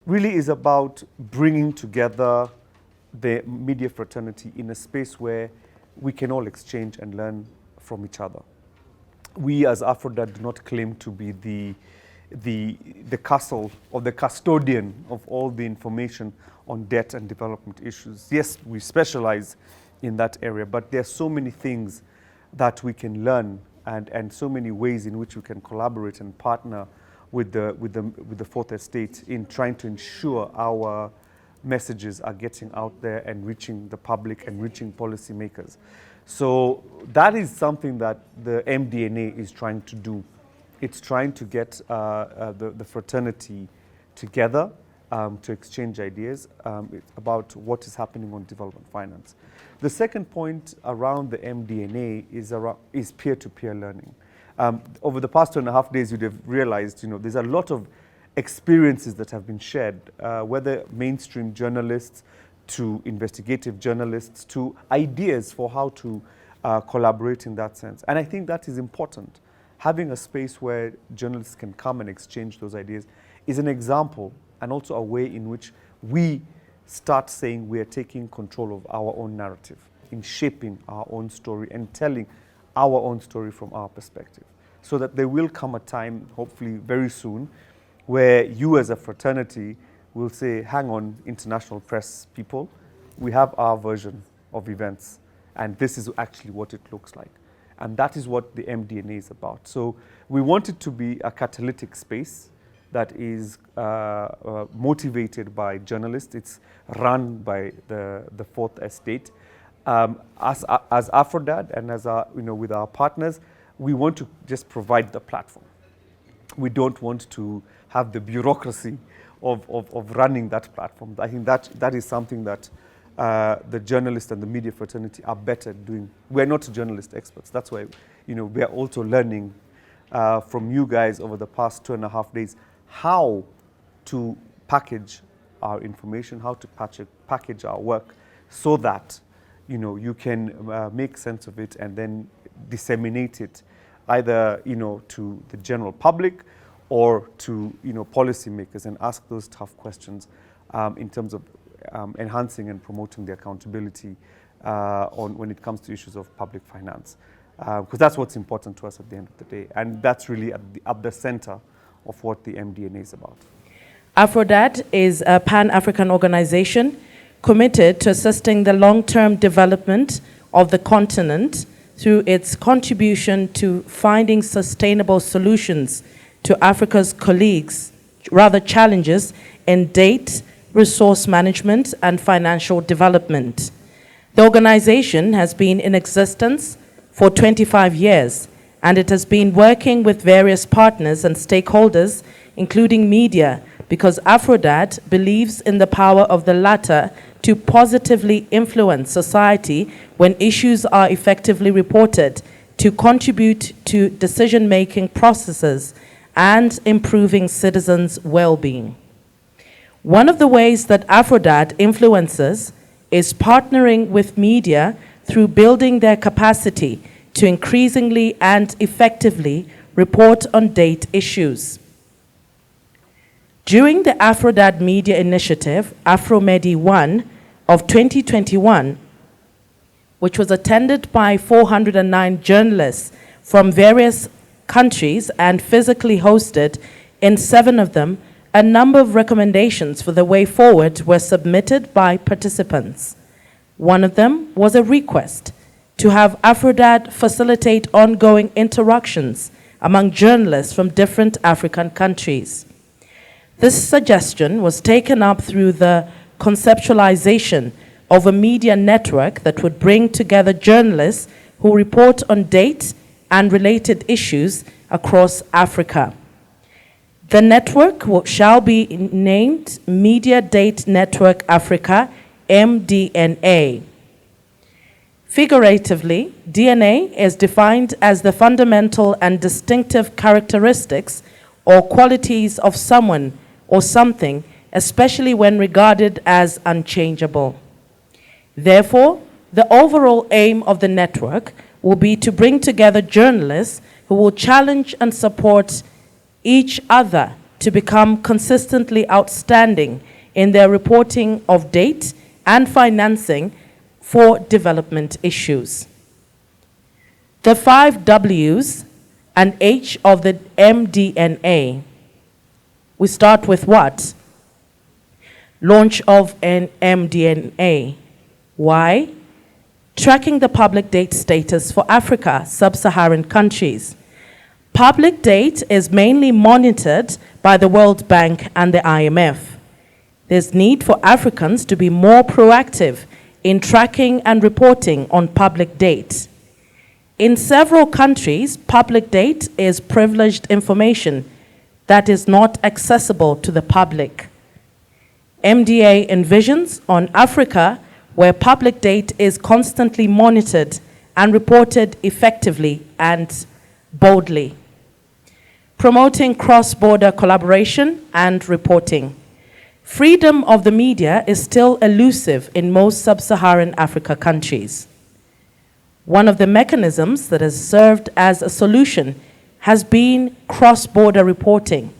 really is about bringing together the media fraternity in a space where we can all exchange and learn from each other. We as AFRODAD do not claim to be the castle or the custodian of all the information on debt and development issues. Yes, we specialize in that area, but there are so many things that we can learn and so many ways in which we can collaborate and partner with the Fourth Estate in trying to ensure our messages are getting out there and reaching the public and reaching policymakers. So that is something that the MDNA is trying to do. It's trying to get the fraternity together to exchange ideas about what is happening on development finance. The second point around the MDNA is peer-to-peer learning. Over the past 2.5 days, you'd have realized, there's a lot of experiences that have been shared, whether mainstream journalists to investigative journalists to ideas for how to collaborate in that sense. And I think that is important. Having a space where journalists can come and exchange those ideas is an example and also a way in which we start saying we are taking control of our own narrative in shaping our own story and telling our own story from our perspective. So that there will come a time, hopefully very soon, where you as a fraternity will say, hang on, international press people, we have our version of events, and this is actually what it looks like. And that is what the MDNA is about. So we want it to be a catalytic space that is motivated by journalists. It's run by the Fourth Estate. As AFRODAD and as with our partners, we want to just provide the platform. We don't want to have the bureaucracy of running that platform. I think that is something that the journalists and the media fraternity are better doing. We're not journalist experts. That's why we are also learning from you guys over the past 2.5 days how to package our information, how to package our work so that you can make sense of it and then disseminate it either to the general public or to policymakers and ask those tough questions in terms of enhancing and promoting the accountability when it comes to issues of public finance, because that's what's important to us at the end of the day, and that's really at the center of what the MDNA is about. AFRODAD is a Pan-African organization committed to assisting the long-term development of the continent through its contribution to finding sustainable solutions to Africa's challenges in data, resource management, and financial development. The organization has been in existence for 25 years, and it has been working with various partners and stakeholders, including media, because AFRODAD believes in the power of the latter to positively influence society when issues are effectively reported, to contribute to decision-making processes and improving citizens' well-being. One of the ways that AFRODAD influences is partnering with media through building their capacity to increasingly and effectively report on date issues. During the AFRODAD Media Initiative, AFROMEDI1 of 2021, which was attended by 409 journalists from various countries and physically hosted in 7 of them, a number of recommendations for the way forward were submitted by participants. One of them was a request to have AFRODAD facilitate ongoing interactions among journalists from different African countries. This suggestion was taken up through the conceptualization of a media network that would bring together journalists who report on date and related issues across Africa. The network shall be named Media Date Network Africa, MDNA. Figuratively, DNA is defined as the fundamental and distinctive characteristics or qualities of someone or something, especially when regarded as unchangeable. Therefore, the overall aim of the network will be to bring together journalists who will challenge and support each other to become consistently outstanding in their reporting of date and financing for development issues. The 5 W's and H of the MDNA. We start with what? Launch of an MDNA. Why? Tracking the public date status for Africa, sub-Saharan countries. Public date is mainly monitored by the World Bank and the IMF. There's need for Africans to be more proactive in tracking and reporting on public date. In several countries, public date is privileged information that is not accessible to the public. MDA envisions on Africa where public date is constantly monitored and reported effectively and boldly. Promoting cross-border collaboration and reporting. Freedom of the media is still elusive in most sub-Saharan Africa countries. One of the mechanisms that has served as a solution has been cross-border reporting.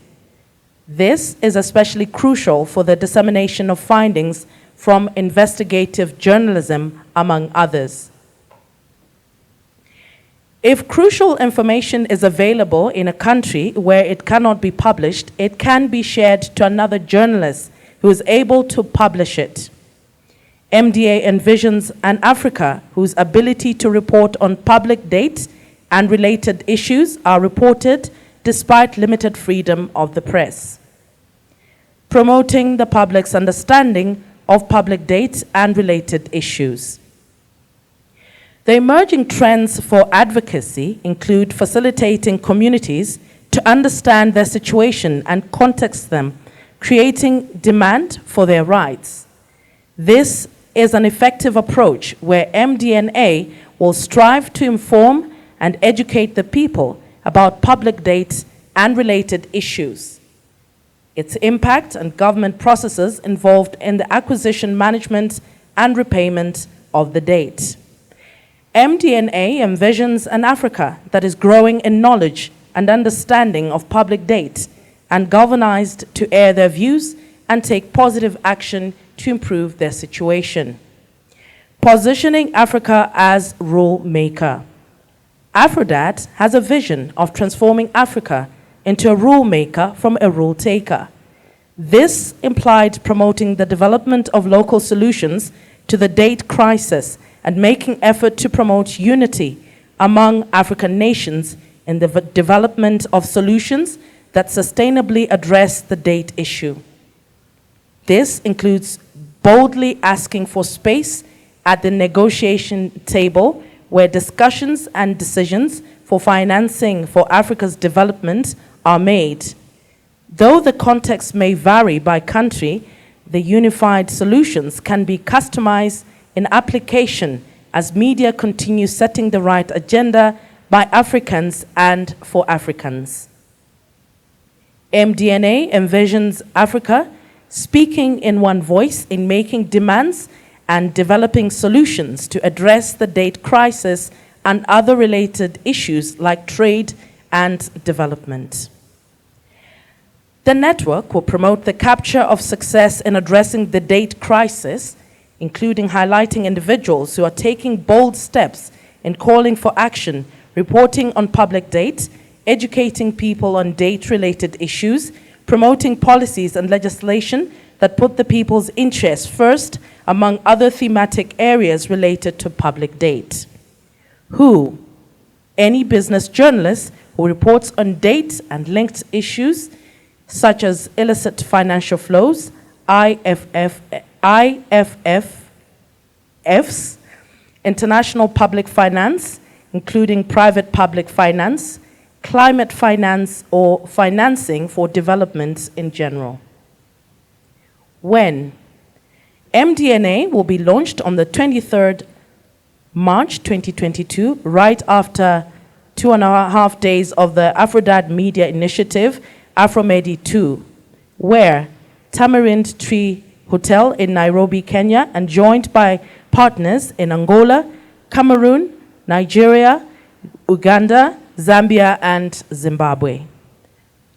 This is especially crucial for the dissemination of findings from investigative journalism, among others. If crucial information is available in a country where it cannot be published, it can be shared to another journalist who is able to publish it. MDA envisions an Africa whose ability to report on public date and related issues are reported despite limited freedom of the press. Promoting the public's understanding of public date and related issues. The emerging trends for advocacy include facilitating communities to understand their situation and context them, creating demand for their rights. This is an effective approach where MDNA will strive to inform and educate the people about public date and related issues, its impact and government processes involved in the acquisition, management, and repayment of the date. MDNA envisions an Africa that is growing in knowledge and understanding of public date and galvanized to air their views and take positive action to improve their situation. Positioning Africa as rule maker. AFRODAD has a vision of transforming Africa into a rule maker from a rule taker. This implied promoting the development of local solutions to the date crisis and making effort to promote unity among African nations in the development of solutions that sustainably address the date issue. This includes boldly asking for space at the negotiation table where discussions and decisions for financing for Africa's development are made. Though the context may vary by country, the unified solutions can be customized in application as media continue setting the right agenda by Africans and for Africans. MDNA envisions Africa speaking in one voice in making demands and developing solutions to address the date crisis and other related issues like trade and development. The network will promote the capture of success in addressing the date crisis, including highlighting individuals who are taking bold steps in calling for action, reporting on public date, educating people on date-related issues, promoting policies and legislation that put the people's interests first among other thematic areas related to public date. Who? Any business journalist who reports on date and linked issues such as illicit financial flows, IFFs, international public finance, including private public finance, climate finance, or financing for development in general. When? MDNA will be launched on the 23rd March 2022, right after 2.5 days of the AFRODAD Media Initiative, AFROMEDI 2, where Tamarind Tree Hotel in Nairobi, Kenya, and joined by partners in Angola, Cameroon, Nigeria, Uganda, Zambia, and Zimbabwe.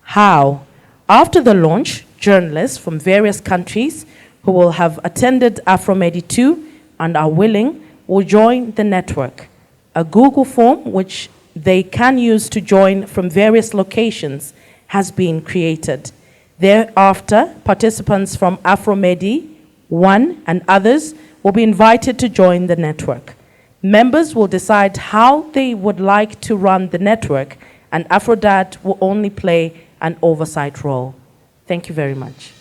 How? After the launch, journalists from various countries who will have attended AFROMEDI 2 and are willing will join the network. A Google form which they can use to join from various locations has been created. Thereafter, participants from AFROMEDI 1 and others will be invited to join the network. Members will decide how they would like to run the network, and AFRODAD will only play an oversight role. Thank you very much.